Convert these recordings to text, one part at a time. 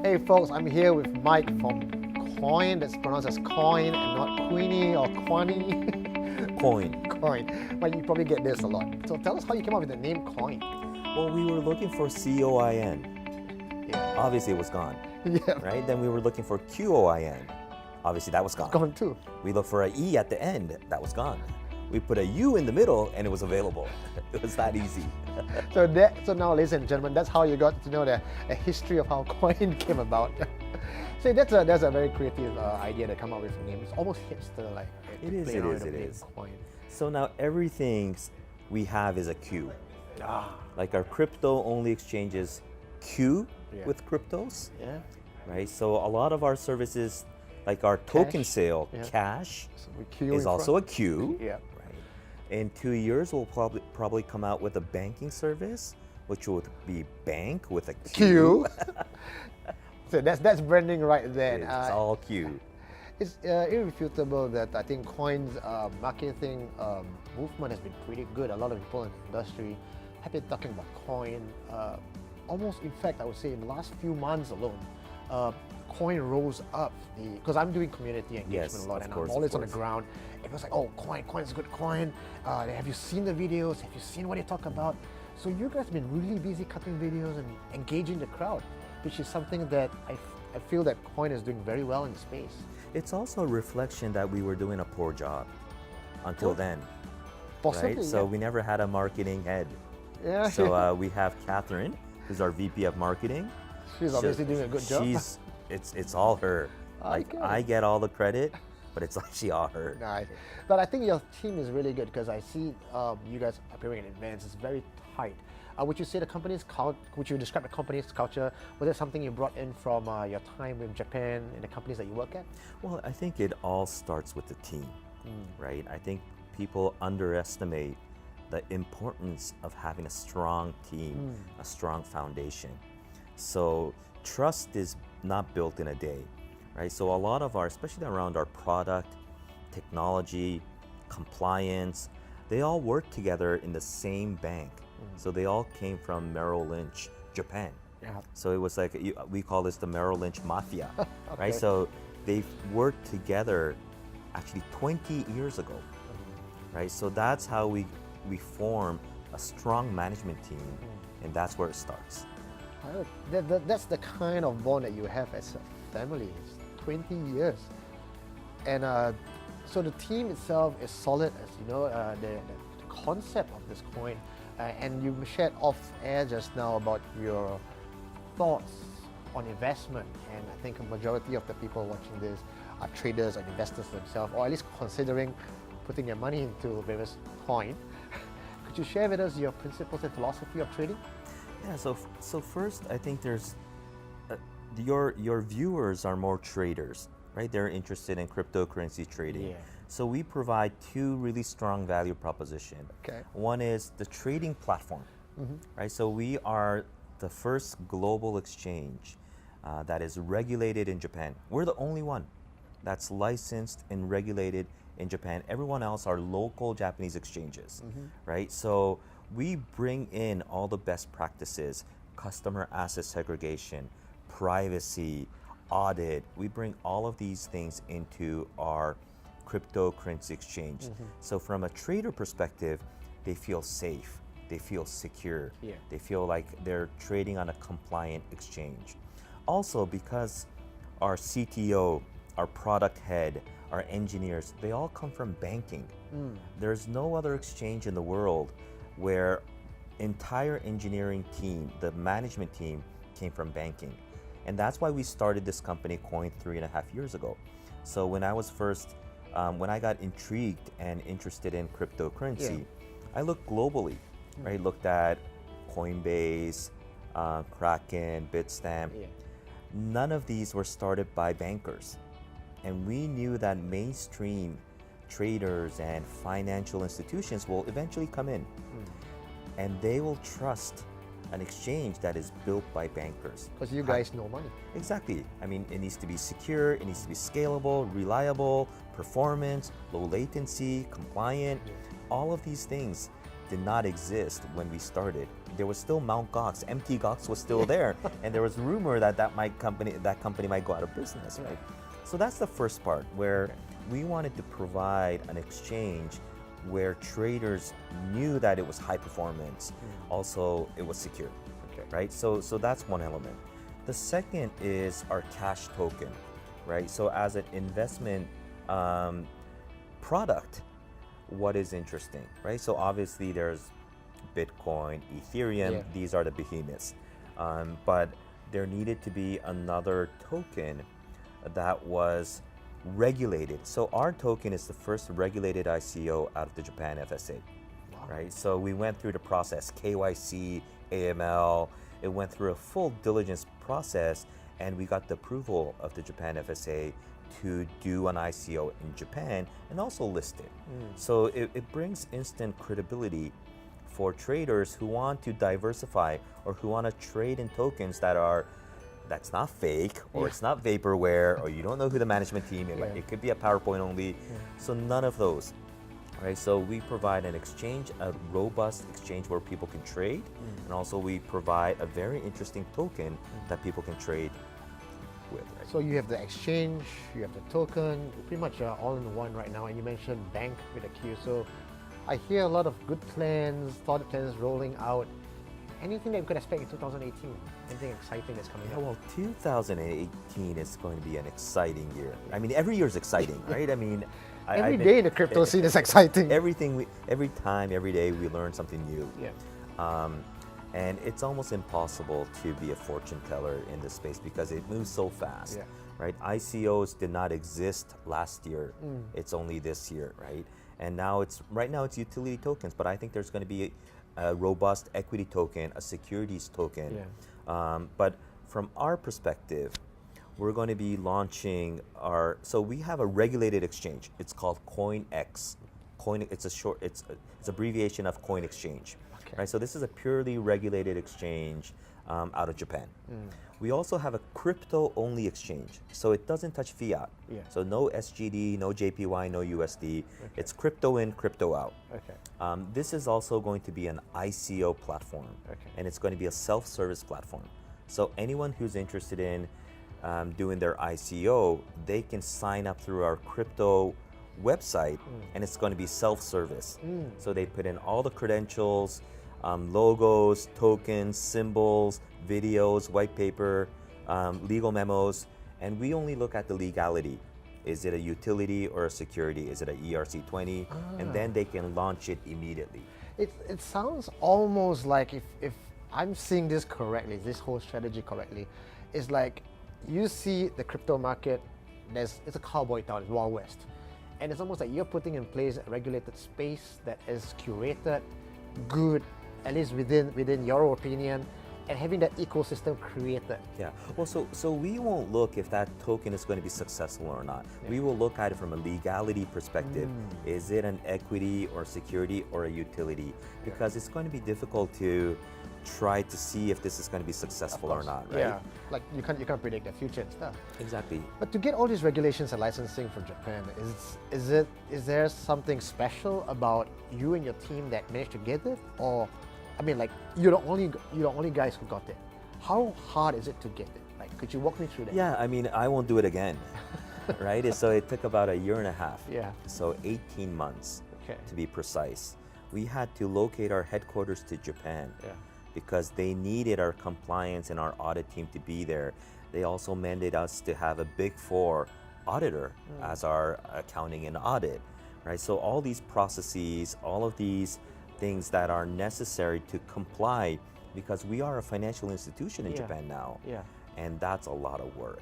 Hey folks, I'm here with Mike from Quoine, that's pronounced as Coin and not Queenie or Quani. Quoine. Coin. But you probably get this a lot. So tell us how you came up with the name Coin. Well, we were looking for COIN. Yeah. Obviously, it was gone, Yeah. right? Then we were looking for QOIN. Obviously, that was gone. Gone too. We looked for an E at the end. That was gone. We put a U in the middle, and it was available. It was that easy. So now, ladies and gentlemen, that's how you got to know the history of how Coin came about. See, that's a very creative idea to come up with a name. It's almost hipster like. It is. It is. It is. Coin. So now everything we have is a Q. Ah. Like our crypto-only exchanges, Q Yeah. with cryptos, Yeah. right? So a lot of our services, like our token sale, yeah. Cash, So we queue is in also a front. Q. Yeah. Right. In 2 years, we'll probably come out with a banking service, which would be bank with a Q. Q. So that's branding right there. It's all Q. It's irrefutable that I think Coin's marketing movement has been pretty good. A lot of people in the industry have been talking about Coin. Almost, in fact, I would say in the last few months alone, Coin rose up. Because I'm doing community engagement Yes, a lot, of and course, I'm always of on the course. ground. Everyone's like, "Oh, Coin's a good coin. Have you seen the videos? Have you seen what they talk about?" So you guys have been really busy cutting videos and engaging the crowd, which is something that I feel that Coin is doing very well in the space. It's also a reflection that we were doing a poor job until Oh, then, Possibly, right? So we never had a marketing head. yeah. So we have Catherine, who's our VP of marketing. She's obviously doing a good job. It's all her. Like Okay. I get all the credit, but it's actually all her. Nice. But I think your team is really good because I see you guys appearing in events. It's very tight. Would you say the company's would you describe the company's culture? Was it something you brought in from your time in Japan and the companies that you work at? Well, I think it all starts with the team, right? I think people underestimate the importance of having a strong team, a strong foundation. So trust is not built in a day, right? So a lot of our, especially around our product, technology, compliance, they all work together in the same bank. So they all came from Merrill Lynch, Japan. Yeah. So it was like, we call this the Merrill Lynch Mafia, Okay. right? So they've worked together actually 20 years ago, right? So that's how we form a strong management team, and that's where it starts. That's the kind of bond that you have as a family. It's 20 years. And so the team itself is solid, as you know, the concept of this coin. And you shared off air just now about your thoughts on investment. And I think a majority of the people watching this are traders and investors themselves, or at least considering putting their money into various coin. Could you share with us your principles and philosophy of trading? Yeah, so first, I think there's your viewers are more traders, right? They're interested in cryptocurrency trading. Yeah. So we provide two really strong value proposition. Okay. One is the trading platform, right? So we are the first global exchange that is regulated in Japan. We're the only one that's licensed and regulated in Japan. Everyone else are local Japanese exchanges, right? So we bring in all the best practices, customer asset segregation, privacy, audit. We bring all of these things into our cryptocurrency exchange. So from a trader perspective, they feel safe, they feel secure, Yeah. they feel like they're trading on a compliant exchange. Also, because our CTO, our product head, our engineers, they all come from banking. There's no other exchange in the world where entire engineering team, the management team, came from banking. And that's why we started this company, Quoine, 3.5 years ago. So when I was first, when I got intrigued and interested in cryptocurrency, I looked globally, right? Looked at Coinbase, Kraken, Bitstamp. Yeah. None of these were started by bankers. And we knew that mainstream traders and financial institutions will eventually come in. And they will trust an exchange that is built by bankers. Because you guys know money. Exactly. I mean, it needs to be secure, it needs to be scalable, reliable, performance, low latency, compliant, all of these things did not exist when we started. There was still Mount Gox. MT Gox was still there, and there was rumor that that company might go out of business, right? So that's the first part, where we wanted to provide an exchange where traders knew that it was high performance. Also, it was secure, right? So that's one element. The second is our cash token, right? So as an investment product, what is interesting, right? So obviously there's Bitcoin, Ethereum, these are the behemoths. But there needed to be another token that was regulated. So our token is the first regulated ICO out of the Japan FSA, right? So we went through the process, KYC, AML, it went through a full diligence process, and we got the approval of the Japan FSA to do an ICO in Japan and also list it. So it brings instant credibility for traders who want to diversify or who want to trade in tokens that's not fake, or it's not vaporware, or you don't know who the management team is. It could be a PowerPoint only. So none of those, right? So we provide an exchange, a robust exchange where people can trade, and also we provide a very interesting token that people can trade with. Right? So you have the exchange, you have the token, pretty much all in one right now. And you mentioned bank with a Q. So I hear a lot of good plans, thought plans rolling out. Anything that we could expect in 2018? Anything exciting that's coming up? Well, 2018 is going to be an exciting year. I mean, every year is exciting, right? I mean, every day in the crypto scene is exciting. Every time, every day, we learn something new. And it's almost impossible to be a fortune teller in this space because it moves so fast, right? ICOs did not exist last year. It's only this year, right? And now right now it's utility tokens, but I think there's going to be a robust equity token, a securities token. But from our perspective, we're going to be launching so we have a regulated exchange. It's called CoinX. It's abbreviation of Coin Exchange. Right? So this is a purely regulated exchange out of Japan. We also have a crypto-only exchange, so it doesn't touch fiat. So no SGD, no JPY, no USD. It's crypto in, crypto out. This is also going to be an ICO platform, and it's going to be a self-service platform. So anyone who's interested in doing their ICO, they can sign up through our crypto website, and it's going to be self-service. So they put in all the credentials, logos, tokens, symbols, videos, white paper, legal memos, and we only look at the legality. Is it a utility or a security? Is it a ERC-20? And then they can launch it immediately. It sounds almost like, if I'm seeing this correctly, this whole strategy correctly, it's like you see the crypto market, it's a cowboy town, it's Wild West. And it's almost like you're putting in place a regulated space that is curated, good, at least within your opinion, and having that ecosystem created. Well, so we won't look if that token is going to be successful or not. We will look at it from a legality perspective. Is it an equity or security or a utility? Because it's going to be difficult to try to see if this is going to be successful or not, right? Like you can't predict the future and stuff. Exactly. But to get all these regulations and licensing from Japan, is there something special about you and your team that managed to get it? Or, I mean, like you're the only guys who got it. How hard is it to get it? Like, could you walk me through that? Yeah, I mean, I won't do it again, right? So it took about a year and a half. So 18 months to be precise. We had to locate our headquarters to Japan. Because they needed our compliance and our audit team to be there. They also mandated us to have a Big Four auditor as our accounting and audit, right? So all these processes, all of these things that are necessary to comply, because we are a financial institution in Japan now, and that's a lot of work.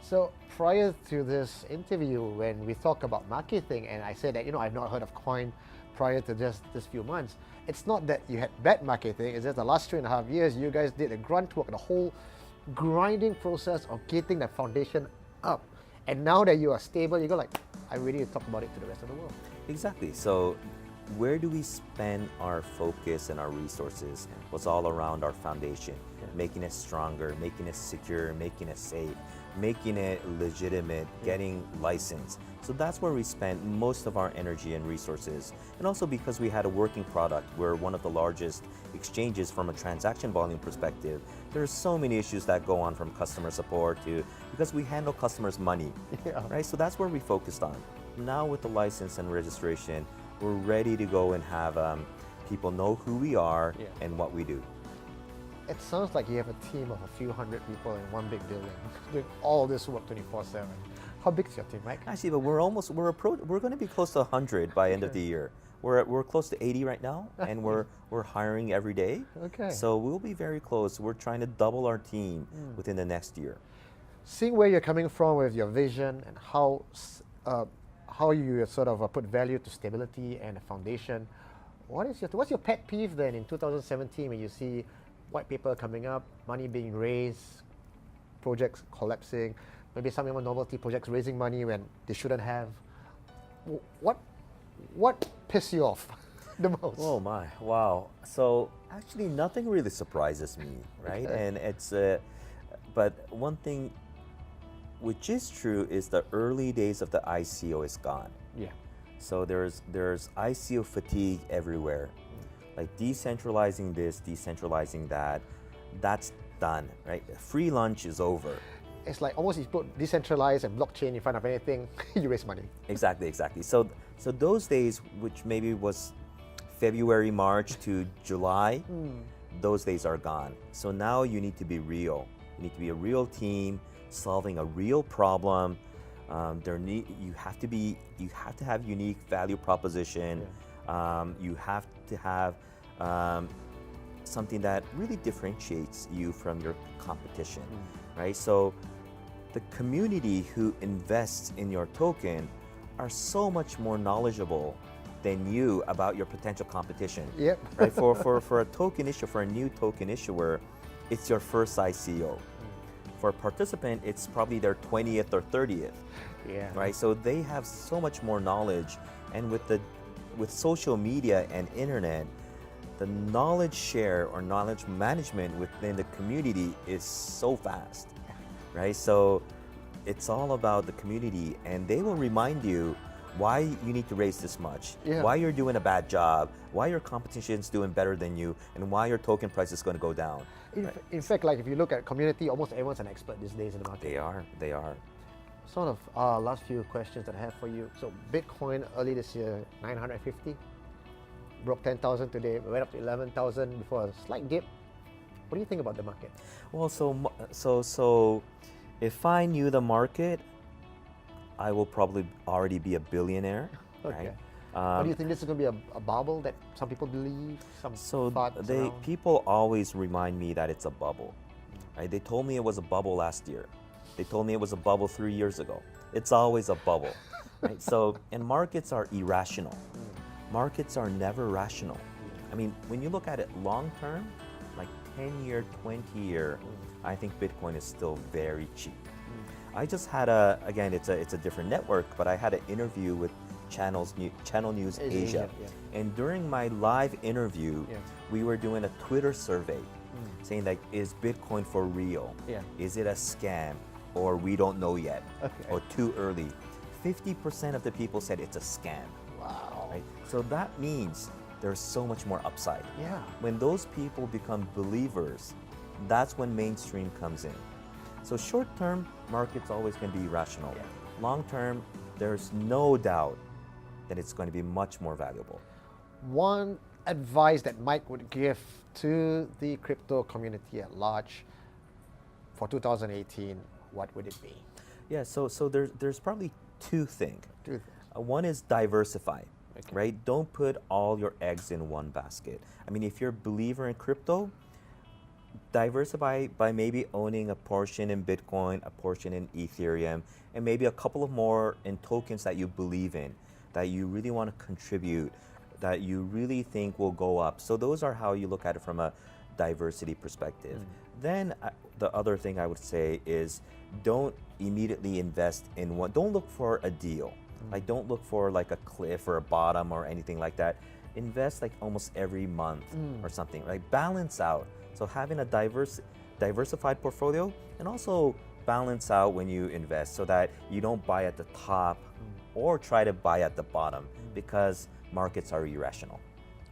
So prior to this interview, when we talk about marketing, and I said that, I've not heard of Quoine prior to just this few months, it's not that you had bad marketing, it's just the last 3.5 years you guys did the grunt work, the whole grinding process of getting the foundation up. And now that you are stable, you go like, I'm ready to talk about it to the rest of the world. Exactly. So where do we spend our focus and our resources was all around our foundation. making it stronger, making it secure, making it safe, making it legitimate, getting licensed. So that's where we spent most of our energy and resources. And also because we had a working product, we're one of the largest exchanges from a transaction volume perspective. There's so many issues that go on from customer support to, because we handle customers' money, right? So that's where we focused on. Now with the license and registration, we're ready to go and have people know who we are and what we do. It sounds like you have a team of a few hundred people in one big building doing all this work 24/7. How big is your team, Mike? Actually, but we're going to be close to 100 by end of the year. We're close to 80 right now, and we're hiring every day. Okay. So we'll be very close. We're trying to double our team within the next year. Seeing where you're coming from with your vision and how you sort of put value to stability and a foundation, what's your pet peeve then in 2017 when you see white paper coming up, money being raised, projects collapsing, maybe some more novelty projects raising money when they shouldn't have? What pisses you off the most? Oh my, wow. So actually nothing really surprises me, right? Okay. And it's, but one thing which is true is the early days of the ICO is gone. Yeah. So there's ICO fatigue everywhere. Like decentralizing this, decentralizing that, that's done, right? Free lunch is over. It's like almost you put decentralized and blockchain in front of anything, you raise money. Exactly. So those days, which maybe was February, March to July, those days are gone. So now you need to be real. You need to be a real team, solving a real problem. You have to have unique value proposition. You have to have something that really differentiates you from your competition, right? So the community who invests in your token are so much more knowledgeable than you about your potential competition. Yep. Right? For a token issue, for a new token issuer, it's your first ICO. For a participant, it's probably their 20th or 30th. Yeah. Right? So they have so much more knowledge, and with social media and internet, the knowledge share or knowledge management within the community is so fast, right? So it's all about the community, and they will remind you why you need to raise this much, why you're doing a bad job, why your competition's doing better than you, and why your token price is going to go down. In fact, like if you look at community, almost everyone's an expert these days in the market. They are. Sort of last few questions that I have for you. So Bitcoin early this year, 950, broke 10,000 today, went up to 11,000 before a slight dip. What do you think about the market? Well, so if I knew the market, I will probably already be a billionaire, Okay. right? Do you think this is going to be a bubble that some people believe? People always remind me that it's a bubble, right? They told me it was a bubble last year. They told me it was a bubble 3 years ago. It's always a bubble, right? And markets are irrational. Markets are never rational. I mean, when you look at it long term, like 10-year, 20-year, I think Bitcoin is still very cheap. I just had again, it's a different network, but I had an interview with Channel News Asia. And during my live interview, we were doing a Twitter survey saying like, is Bitcoin for real? Is it a scam? Or we don't know yet, or too early. 50% of the people said it's a scam. Wow. Right? So that means there's so much more upside. Yeah. When those people become believers, that's when mainstream comes in. So short term, market's always going to be irrational. Long term, there's no doubt that it's going to be much more valuable. One advice that Mike would give to the crypto community at large for 2018, what would it be? Yeah, so there's probably two things. One is diversify, right? Don't put all your eggs in one basket. I mean, if you're a believer in crypto, diversify by maybe owning a portion in Bitcoin, a portion in Ethereum, and maybe a couple of more in tokens that you believe in, that you really want to contribute, that you really think will go up. So those are how you look at it from a diversity perspective. Then the other thing I would say is don't immediately invest in one. Don't look for a deal. Like don't look for like a cliff or a bottom or anything like that. invest like almost every month or something, right? Balance out. So having a diversified portfolio, and also balance out when you invest so that you don't buy at the top or try to buy at the bottom because markets are irrational.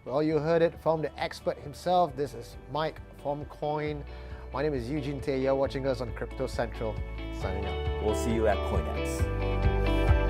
Well, you heard it from the expert himself. This is Mike from Quoine. My name is Eugene Tay. You're watching us on CryptoCentral. Signing out. We'll see you at CoinX.